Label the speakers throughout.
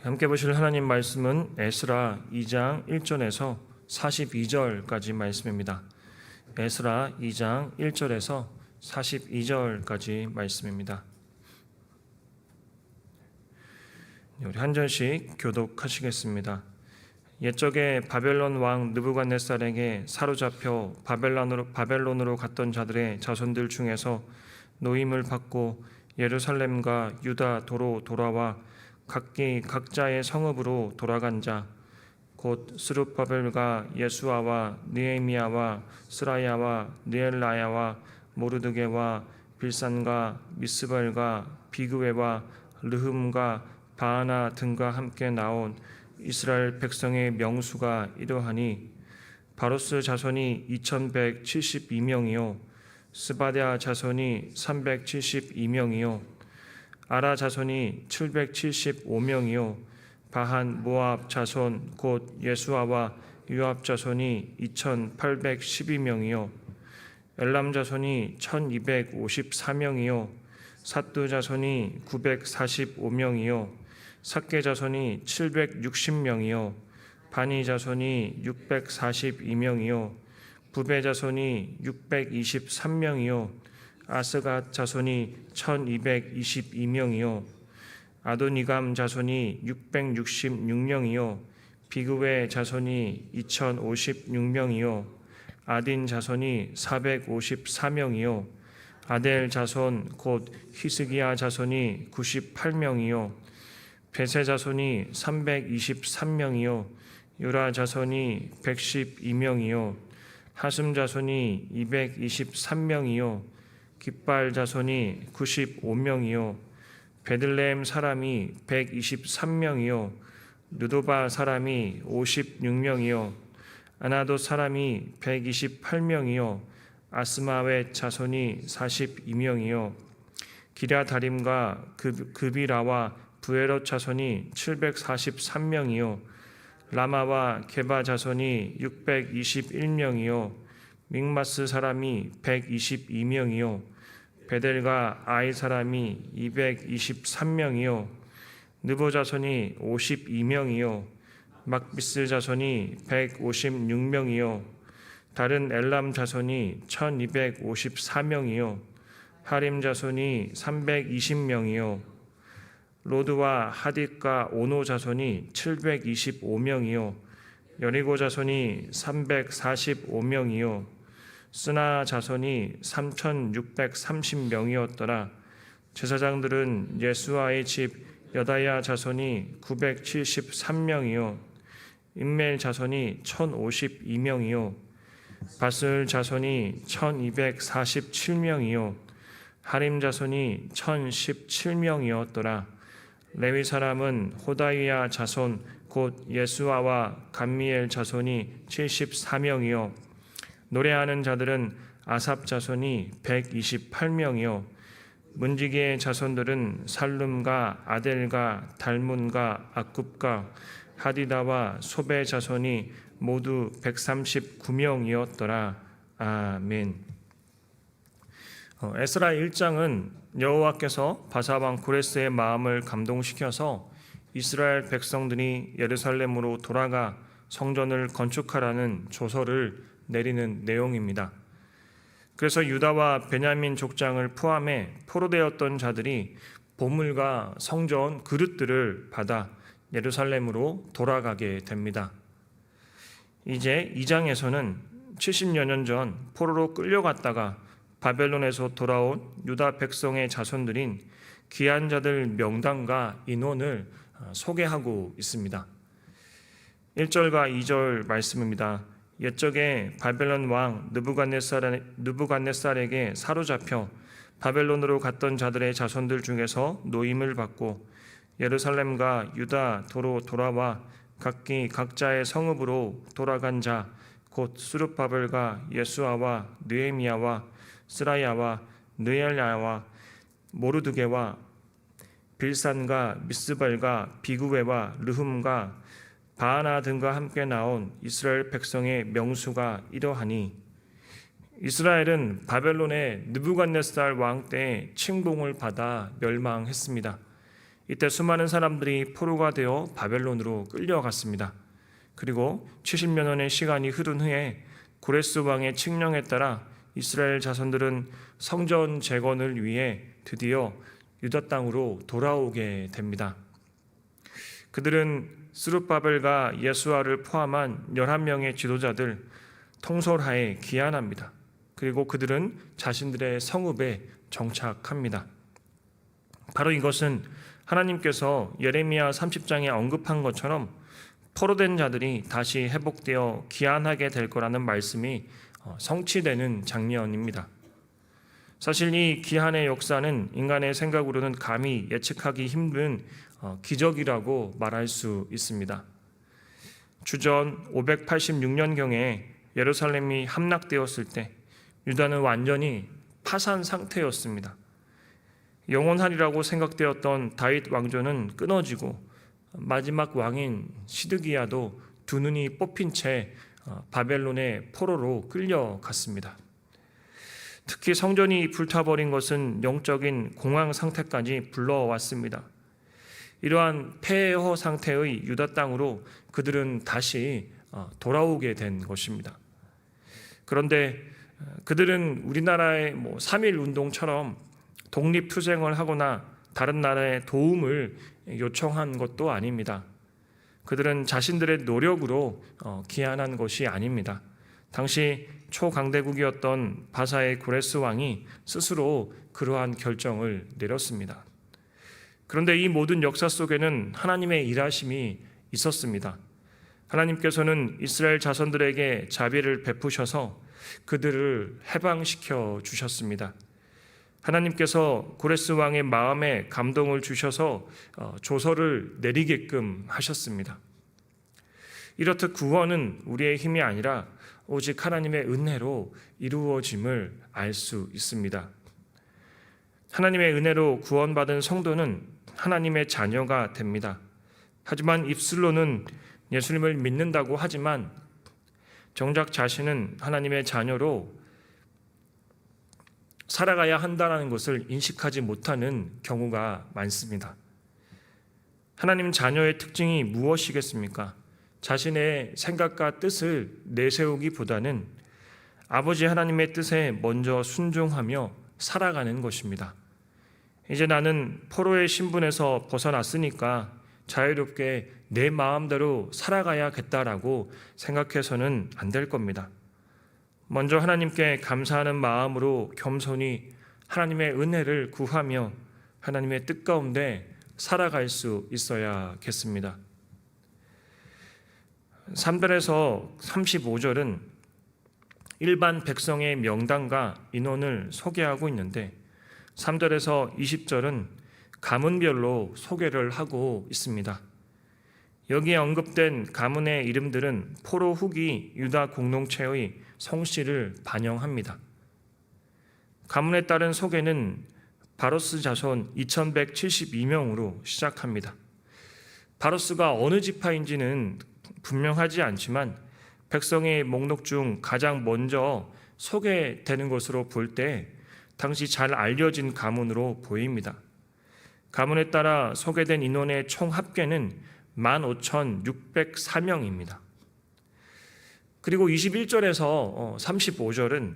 Speaker 1: 함께 보실 하나님 말씀은 에스라 2장 1절에서 42절까지 말씀입니다. 에스라 2장 1절에서 42절까지 말씀입니다. 우리 한 절씩 교독하시겠습니다. 옛적에 바벨론 왕 느부갓네살에게 사로잡혀 바벨론으로 갔던 자들의 자손들 중에서 노임을 받고 예루살렘과 유다 도로 돌아와 각기 각자의 성읍으로 돌아간 자 곧 스룹바벨과 예수아와 느헤미야와 스라야와 느엘라야와 모르드게와 빌산과 미스발과 비그웨와 르흠과 바하나 등과 함께 나온 이스라엘 백성의 명수가 이러하니 바로스 자손이 2172명이요 스바랴 자손이 372명이요 아라 자손이 775명이요 바한 모압 자손 곧 예수아와 요압 자손이 2812명이요 엘람 자손이 1254명이요 삿두 자손이 945명이요 삭게 자손이 760명이요 바니 자손이 642명이요 부베 자손이 623명이요 아스갓 자손이 1222명이요 아도니감 자손이 666명이요 비그웨 자손이 2056명이요 아딘 자손이 454명이요 아델 자손 곧 히스기야 자손이 98명이요 베세 자손이 323명이요 유라 자손이 112명이요 하슴 자손이 223명이요 깃발 자손이 95명이요 베들레헴 사람이 123명이요 느도바 사람이 56명이요 아나도 사람이 128명이요 아스마웻 자손이 42명이요 기랴다림과 그비라와 부에롯 자손이 743명이요 라마와 게바 자손이 621명이요 믹마스 사람이 122명이요 베델과 아이 사람이 223명이요 느보 자손이 52명이요 막비스 자손이 156명이요 다른 엘람 자손이 1254명이요 하림 자손이 320명이요 로드와 하딧과 오노 자손이 725명이요 여리고 자손이 345명이요 스나 자손이 3630명이었더라. 제사장들은 예수아의 집 여다야 자손이 973명이요 임멜 자손이 1052명이요 바슬 자손이 1247명이요 하림 자손이 1017명이었더라. 레위 사람은 호다이야 자손 곧 예수아와 감미엘 자손이 74명이요 노래하는 자들은 아삽 자손이 128명이요 문지기의 자손들은 살룸과 아델과 달문과 악굽과 하디다와 소베 자손이 모두 139명이었더라. 아멘. 에스라 1장은 여호와께서 바사왕 고레스의 마음을 감동시켜서 이스라엘 백성들이 예루살렘으로 돌아가 성전을 건축하라는 조서를 내리는 내용입니다. 그래서 유다와 베냐민 족장을 포함해 포로되었던 자들이 보물과 성전 그릇들을 받아 예루살렘으로 돌아가게 됩니다. 이제 2장에서는 70여 년 전 포로로 끌려갔다가 바벨론에서 돌아온 유다 백성의 자손들인 귀한 자들 명단과 인원을 소개하고 있습니다. 1절과 2절 말씀입니다. 옛적에 바벨론 왕 느부갓네살에게 사로잡혀 바벨론으로 갔던 자들의 자손들 중에서 노임을 받고 예루살렘과 유다 도로 돌아와 각기 각자의 성읍으로 돌아간 자 곧 스룹바벨과 예수아와 느헤미야와 스라야와 느엘야와 모르드게와 빌산과 미스발과 비그웨와 르흠과 바하나 등과 함께 나온 이스라엘 백성의 명수가 이러하니 이스라엘은 바벨론의 느부갓네살 왕 때에 침공을 받아 멸망했습니다. 이때 수많은 사람들이 포로가 되어 바벨론으로 끌려갔습니다. 그리고 70여 년의 시간이 흐른 후에 고레스 왕의 칙령에 따라 이스라엘 자손들은 성전 재건을 위해 드디어 유다 땅으로 돌아오게 됩니다. 그들은 스룹바벨과 예수아를 포함한 11명의 지도자들 통솔하에 귀환합니다. 그리고 그들은 자신들의 성읍에 정착합니다. 바로 이것은 하나님께서 예레미야 30장에 언급한 것처럼 포로된 자들이 다시 회복되어 귀환하게 될 거라는 말씀이 성취되는 장면입니다. 사실 이 귀환의 역사는 인간의 생각으로는 감히 예측하기 힘든 기적이라고 말할 수 있습니다. 주전 586년경에 예루살렘이 함락되었을 때 유다는 완전히 파산 상태였습니다. 영원하리라고 생각되었던 다윗 왕조는 끊어지고 마지막 왕인 시드기야도 두 눈이 뽑힌 채 바벨론의 포로로 끌려갔습니다. 특히 성전이 불타버린 것은 영적인 공황 상태까지 불러왔습니다. 이러한 폐허 상태의 유다 땅으로 그들은 다시 돌아오게 된 것입니다. 그런데 그들은 우리나라의 3.1 운동처럼 독립투쟁을 하거나 다른 나라의 도움을 요청한 것도 아닙니다. 그들은 자신들의 노력으로 귀환한 것이 아닙니다. 당시 초강대국이었던 바사의 고레스 왕이 스스로 그러한 결정을 내렸습니다. 그런데 이 모든 역사 속에는 하나님의 일하심이 있었습니다. 하나님께서는 이스라엘 자손들에게 자비를 베푸셔서 그들을 해방시켜 주셨습니다. 하나님께서 고레스 왕의 마음에 감동을 주셔서 조서를 내리게끔 하셨습니다. 이렇듯 구원은 우리의 힘이 아니라 오직 하나님의 은혜로 이루어짐을 알 수 있습니다. 하나님의 은혜로 구원받은 성도는 하나님의 자녀가 됩니다. 하지만 입술로는 예수님을 믿는다고 하지만 정작 자신은 하나님의 자녀로 살아가야 한다는 것을 인식하지 못하는 경우가 많습니다. 하나님 자녀의 특징이 무엇이겠습니까? 자신의 생각과 뜻을 내세우기보다는 아버지 하나님의 뜻에 먼저 순종하며 살아가는 것입니다. 이제 나는 포로의 신분에서 벗어났으니까 자유롭게 내 마음대로 살아가야겠다라고 생각해서는 안 될 겁니다. 먼저 하나님께 감사하는 마음으로 겸손히 하나님의 은혜를 구하며 하나님의 뜻 가운데 살아갈 수 있어야겠습니다. 3절에서 35절은 일반 백성의 명단과 인원을 소개하고 있는데 3절에서 20절은 가문별로 소개를 하고 있습니다. 여기에 언급된 가문의 이름들은 포로 후기 유다 공동체의 성씨를 반영합니다. 가문에 따른 소개는 바로스 자손 2172명으로 시작합니다. 바로스가 어느 지파인지는 분명하지 않지만 백성의 목록 중 가장 먼저 소개되는 것으로 볼 때 당시 잘 알려진 가문으로 보입니다. 가문에 따라 소개된 인원의 총 합계는 15,604명입니다. 그리고 21절에서 35절은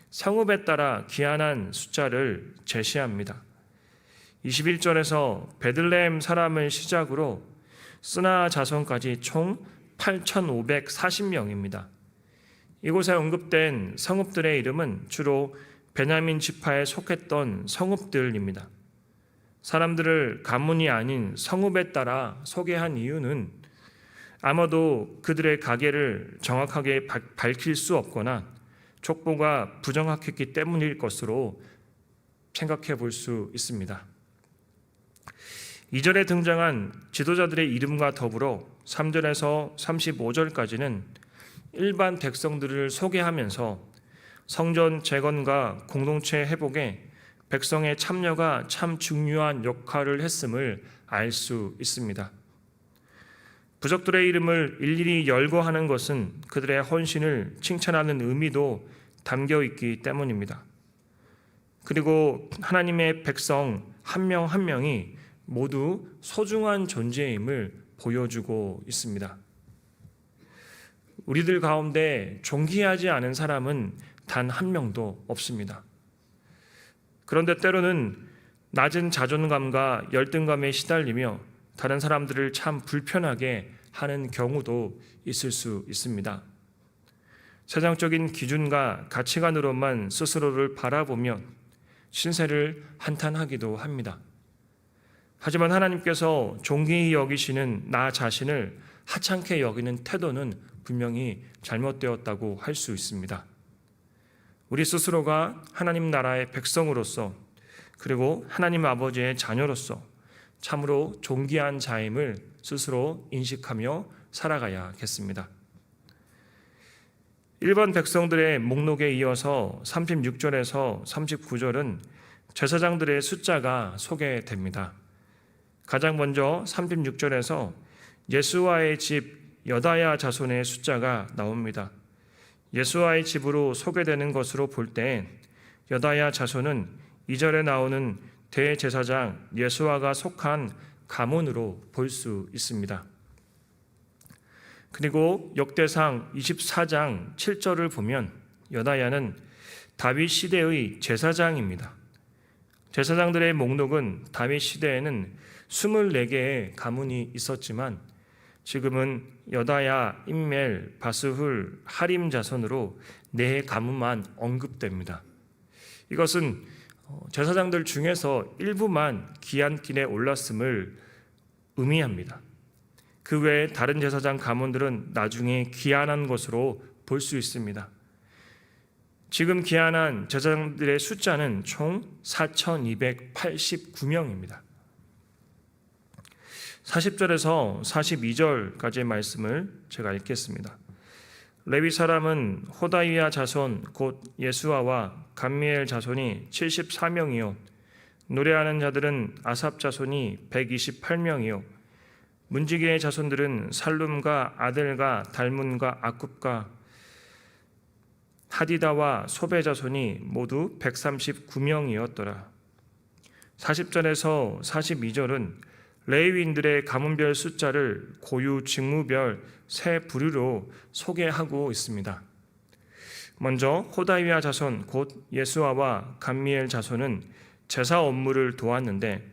Speaker 1: 성읍에 따라 귀환한 숫자를 제시합니다. 21절에서 베들레헴 사람을 시작으로 스나 자손까지 총 8,540명입니다. 이곳에 언급된 성읍들의 이름은 주로 베냐민 지파에 속했던 성읍들입니다. 사람들을 가문이 아닌 성읍에 따라 소개한 이유는 아마도 그들의 가계를 정확하게 밝힐 수 없거나 족보가 부정확했기 때문일 것으로 생각해 볼 수 있습니다. 2절에 등장한 지도자들의 이름과 더불어 3절에서 35절까지는 일반 백성들을 소개하면서 성전 재건과 공동체 회복에 백성의 참여가 참 중요한 역할을 했음을 알 수 있습니다. 부족들의 이름을 일일이 열거하는 것은 그들의 헌신을 칭찬하는 의미도 담겨 있기 때문입니다. 그리고 하나님의 백성 한 명 한 명이 모두 소중한 존재임을 보여주고 있습니다. 우리들 가운데 존귀하지 않은 사람은 단 한 명도 없습니다. 그런데 때로는 낮은 자존감과 열등감에 시달리며 다른 사람들을 참 불편하게 하는 경우도 있을 수 있습니다. 세상적인 기준과 가치관으로만 스스로를 바라보며 신세를 한탄하기도 합니다. 하지만 하나님께서 존귀히 여기시는 나 자신을 하찮게 여기는 태도는 분명히 잘못되었다고 할 수 있습니다. 우리 스스로가 하나님 나라의 백성으로서 그리고 하나님 아버지의 자녀로서 참으로 존귀한 자임을 스스로 인식하며 살아가야겠습니다. 일반 백성들의 목록에 이어서 36절에서 39절은 제사장들의 숫자가 소개됩니다. 가장 먼저 36절에서 예수와의 집 여다야 자손의 숫자가 나옵니다. 예수와의 집으로 소개되는 것으로 볼 때 여다야 자손은 2절에 나오는 대제사장 예수와가 속한 가문으로 볼 수 있습니다. 그리고 역대상 24장 7절을 보면 여다야는 다윗 시대의 제사장입니다. 제사장들의 목록은 다윗 시대에는 24개의 가문이 있었지만 지금은 여다야, 임멜, 바스훌, 하림 자손으로 4가문만 언급됩니다. 이것은 제사장들 중에서 일부만 기한길에 올랐음을 의미합니다. 그 외에 다른 제사장 가문들은 나중에 기한한 것으로 볼 수 있습니다. 지금 기한한 제사장들의 숫자는 총 4,289명입니다. 40절에서 42절까지의 말씀을 제가 읽겠습니다. 레위 사람은 호다이야 자손 곧 예수아와 감미엘 자손이 74명이요 노래하는 자들은 아삽 자손이 128명이요 문지기의 자손들은 살룸과 아델과 달문과 아굽과 하디다와 소베 자손이 모두 139명이었더라. 40절에서 42절은 레위인들의 가문별 숫자를 고유 직무별 세 부류로 소개하고 있습니다. 먼저 호다이야 자손 곧 예수아와 감미엘 자손은 제사 업무를 도왔는데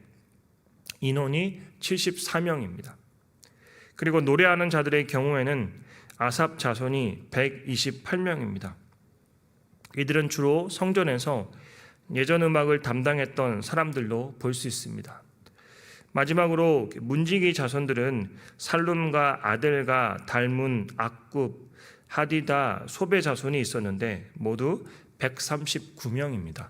Speaker 1: 인원이 74명입니다. 그리고 노래하는 자들의 경우에는 아삽 자손이 128명입니다. 이들은 주로 성전에서 예전 음악을 담당했던 사람들로 볼 수 있습니다. 마지막으로 문지기 자손들은 살룸과 아델과 달문, 악굽, 하디다, 소베 자손이 있었는데 모두 139명입니다.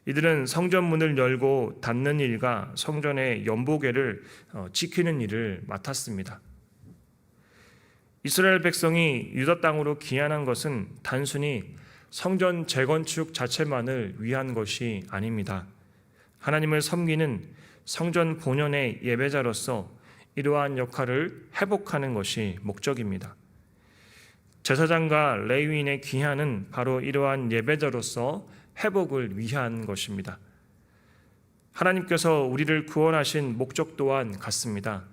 Speaker 1: 이들은 성전 문을 열고 닫는 일과 성전의 연보궤를 지키는 일을 맡았습니다. 이스라엘 백성이 유다 땅으로 귀환한 것은 단순히 성전 재건축 자체만을 위한 것이 아닙니다. 하나님을 섬기는 성전 본연의 예배자로서 이러한 역할을 회복하는 것이 목적입니다. 제사장과 레위인의 귀환은 바로 이러한 예배자로서 회복을 위한 것입니다. 하나님께서 우리를 구원하신 목적 또한 같습니다.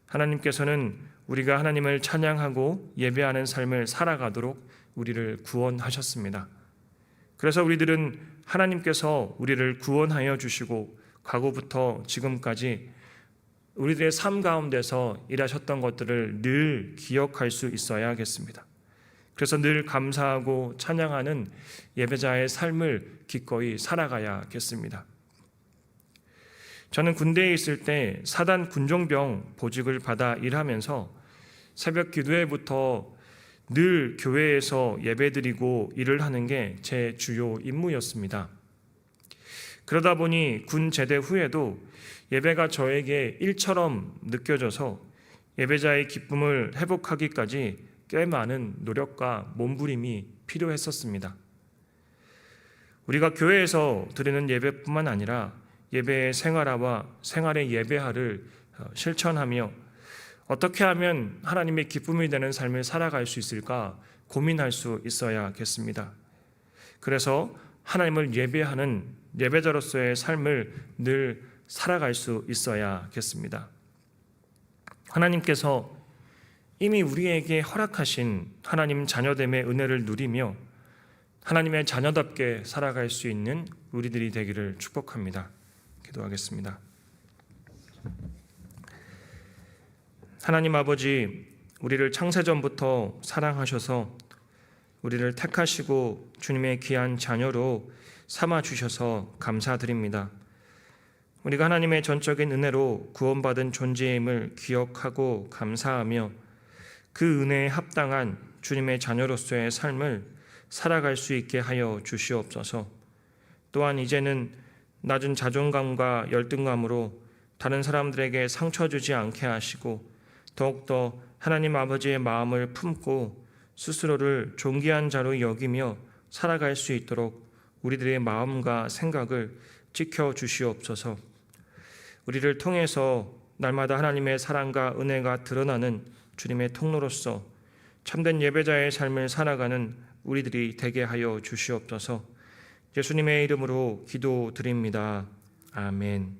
Speaker 1: 하나님께서는 우리가 하나님을 찬양하고 예배하는 삶을 살아가도록 우리를 구원하셨습니다. 그래서 우리들은 하나님께서 우리를 구원하여 주시고 과거부터 지금까지 우리들의 삶 가운데서 일하셨던 것들을 늘 기억할 수 있어야겠습니다. 그래서 늘 감사하고 찬양하는 예배자의 삶을 기꺼이 살아가야겠습니다. 저는 군대에 있을 때 사단 군종병 보직을 받아 일하면서 새벽 기도회부터 늘 교회에서 예배드리고 일을 하는 게 제 주요 임무였습니다. 그러다 보니 군 제대 후에도 예배가 저에게 일처럼 느껴져서 예배자의 기쁨을 회복하기까지 꽤 많은 노력과 몸부림이 필요했었습니다. 우리가 교회에서 드리는 예배뿐만 아니라 예배의 생활화와 생활의 예배화를 실천하며 어떻게 하면 하나님의 기쁨이 되는 삶을 살아갈 수 있을까 고민할 수 있어야겠습니다. 그래서 하나님을 예배하는 예배자로서의 삶을 늘 살아갈 수 있어야겠습니다. 하나님께서 이미 우리에게 허락하신 하나님 자녀됨의 은혜를 누리며 하나님의 자녀답게 살아갈 수 있는 우리들이 되기를 축복합니다. 기도하겠습니다. 하나님 아버지, 우리를 창세전부터 사랑하셔서 우리를 택하시고 주님의 귀한 자녀로 삼아주셔서 감사드립니다. 우리가 하나님의 전적인 은혜로 구원받은 존재임을 기억하고 감사하며 그 은혜에 합당한 주님의 자녀로서의 삶을 살아갈 수 있게 하여 주시옵소서. 또한 이제는 낮은 자존감과 열등감으로 다른 사람들에게 상처 주지 않게 하시고 더욱더 하나님 아버지의 마음을 품고 스스로를 존귀한 자로 여기며 살아갈 수 있도록 우리들의 마음과 생각을 지켜주시옵소서. 우리를 통해서 날마다 하나님의 사랑과 은혜가 드러나는 주님의 통로로서 참된 예배자의 삶을 살아가는 우리들이 되게 하여 주시옵소서. 예수님의 이름으로 기도드립니다. 아멘.